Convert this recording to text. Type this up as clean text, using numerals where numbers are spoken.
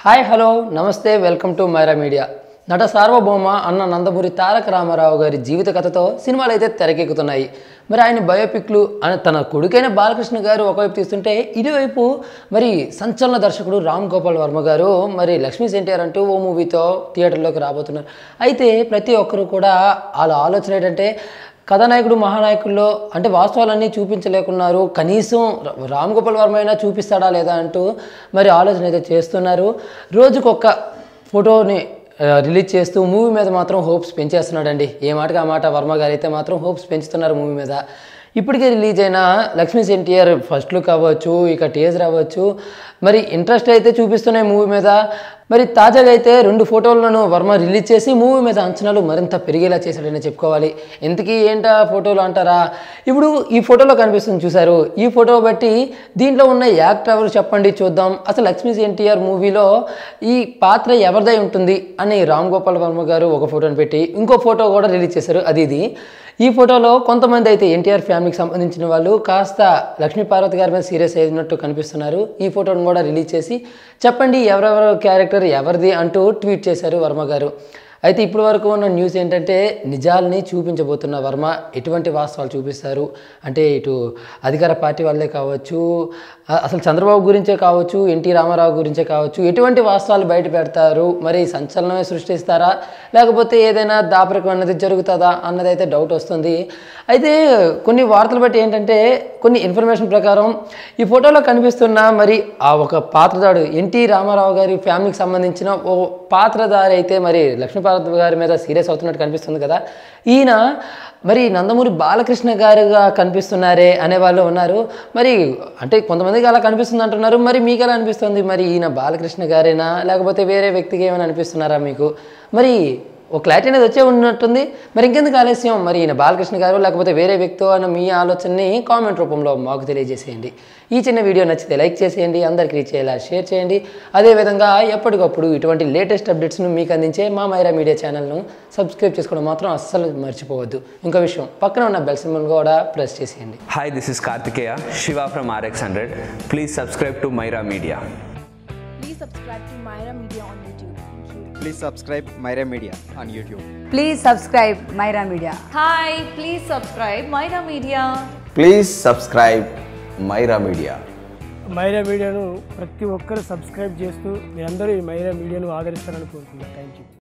Hi hello నమస్తే welcome to Myra media. నట సార్వభౌమ అన్న నందమూరి తారక రామారావు గారి జీవిత కథతో సినిమాలు అయితే తెరకెక్కుతున్నాయి. మరి ఆయన బయోపిక్లు తన కొడుకైన బాలకృష్ణ గారు ఒకవైపు తీస్తుంటే, ఇటువైపు మరి సంచలన దర్శకుడు రామ్ గోపాల్ వర్మ గారు మరి లక్ష్మీస్ ఎన్టీఆర్ అంటూ ఓ మూవీతో థియేటర్లోకి రాబోతున్నారు. అయితే ప్రతి ఒక్కరు కూడా వాళ్ళ ఆలోచన ఏంటంటే, కథానాయకుడు మహానాయకుల్లో అంటే వాస్తవాలన్నీ చూపించలేకున్నారు, కనీసం రామ్ గోపాల్ వర్మ అయినా చూపిస్తాడా లేదా అంటూ మరి ఆలోచన అయితే చేస్తున్నారు. రోజుకొక ఫోటోని రిలీజ్ చేస్తూ మూవీ మీద మాత్రం హోప్స్ పెంచేస్తున్నాడండి. ఏ మాటకి ఆ మాట వర్మ గారు అయితే మాత్రం హోప్స్ పెంచుతున్నారు మూవీ మీద. ఇప్పటికే రిలీజ్ అయిన లక్ష్మీస్ ఎన్టీఆర్ ఫస్ట్ లుక్ అవ్వచ్చు, ఇక టీజర్ అవ్వచ్చు, మరి ఇంట్రెస్ట్ అయితే చూపిస్తున్నాయి మూవీ మీద. మరి తాజాగా అయితే 2 ఫోటోలను వర్మ రిలీజ్ చేసి మూవీ మీద అంచనాలు మరింత పెరిగేలా చేశాడని చెప్పుకోవాలి. ఇంతకీ ఏంటా ఫోటోలు అంటారా? ఇప్పుడు ఈ ఫోటోలో కనిపిస్తుంది చూశారు, ఈ ఫోటో బట్టి దీంట్లో ఉన్న యాక్టర్ ఎవరు చెప్పండి చూద్దాం. అసలు లక్ష్మీస్ ఎన్టీఆర్ మూవీలో ఈ పాత్ర ఎవరిదై ఉంటుంది అని రామ్ గోపాల్ వర్మ గారు ఒక ఫోటోని పెట్టి ఇంకో ఫోటో కూడా రిలీజ్ చేశారు. ఇది ఈ ఫోటోలో కొంతమంది అయితే ఎన్టీఆర్ ఫ్యామిలీకి సంబంధించిన వాళ్ళు కాస్త లక్ష్మీ పార్వతి గారి మీద సీరియస్ అయినట్టు కనిపిస్తున్నారు. ఈ ఫోటోను కూడా రిలీజ్ చేసి చెప్పండి ఎవరెవరు క్యారెక్టర్ ఎవరిది అంటూ ట్వీట్ చేశారు వర్మ గారు. అయితే ఇప్పటి వరకు ఉన్న న్యూస్ ఏంటంటే, నిజాల్ని చూపించబోతున్న వర్మ ఎటువంటి వాస్తవాలు చూపిస్తారు అంటే, ఇటు అధికార పార్టీ వాళ్ళే కావచ్చు, అసలు చంద్రబాబు గురించే కావచ్చు, ఎన్టీ రామారావు గురించే కావచ్చు, ఎటువంటి వాస్తవాలు బయట పెడతారు, మరి సంచలనమే సృష్టిస్తారా లేకపోతే ఏదైనా దాపరికం అన్నది జరుగుతుందా అన్నది అయితే డౌట్ వస్తుంది. అయితే కొన్ని వార్తలు బట్టి ఏంటంటే, కొన్ని ఇన్ఫర్మేషన్ ప్రకారం ఈ ఫోటోలో కనిపిస్తున్న మరి ఆ ఒక పాత్రధారు ఎన్టీ రామారావు గారి ఫ్యామిలీకి సంబంధించిన ఓ పాత్రధారి అయితే మరి లక్ష్మీపార్వతి గారి మీద సీరియస్ అవుతున్నట్టు కనిపిస్తుంది కదా. ఈయన మరి నందమూరి బాలకృష్ణ గారుగా కనిపిస్తున్నారే అనేవాళ్ళు ఉన్నారు. మరి అంటే కొంతమందికి అలా కనిపిస్తుంది అంటున్నారు. మరి మీకు ఎలా అనిపిస్తుంది? మరి ఈయన బాలకృష్ణ గారేనా లేకపోతే వేరే వ్యక్తికి ఏమైనా అనిపిస్తున్నారా మీకు? మరి ఒక క్లారిటీ అనేది వచ్చే ఉన్నట్టుంది. మరి ఇంకెందుకు ఆలస్యం, మరి ఈయన బాలకృష్ణ గారు లేకపోతే వేరే వ్యక్తి అన్న మీ ఆలోచనని కామెంట్ రూపంలో మాకు తెలియజేసేయండి. ఈ చిన్న వీడియో నచ్చితే లైక్ చేసేయండి, అందరికీ రీచ్ అయ్యేలా షేర్ చేయండి. అదేవిధంగా ఎప్పటికప్పుడు ఇటువంటి లేటెస్ట్ అప్డేట్స్ను మీకు అందించే మా మైరా మీడియా ఛానల్ను సబ్స్క్రైబ్ చేసుకోవడం మాత్రం అస్సలు మర్చిపోవద్దు. ఇంకో విషయం, పక్కన ఉన్న బెల్ సింబల్ కూడా ప్రెస్ చేసేయండి. Hi, this is Karthikeya Shiva from RX100. Please subscribe to Myra Media. Please subscribe to Myra Media on YouTube. Please subscribe Myra Media on YouTube. Please subscribe Myra Media. Hi, please subscribe Myra Media. Please subscribe Myra Media. Myra మీడియాను ప్రతి ఒక్కరు subscribe చేస్తూ మీరందరూ ఈ మైరా మీడియాను ఆదరిస్తారని కోరుకుంటున్నాను. Thank you.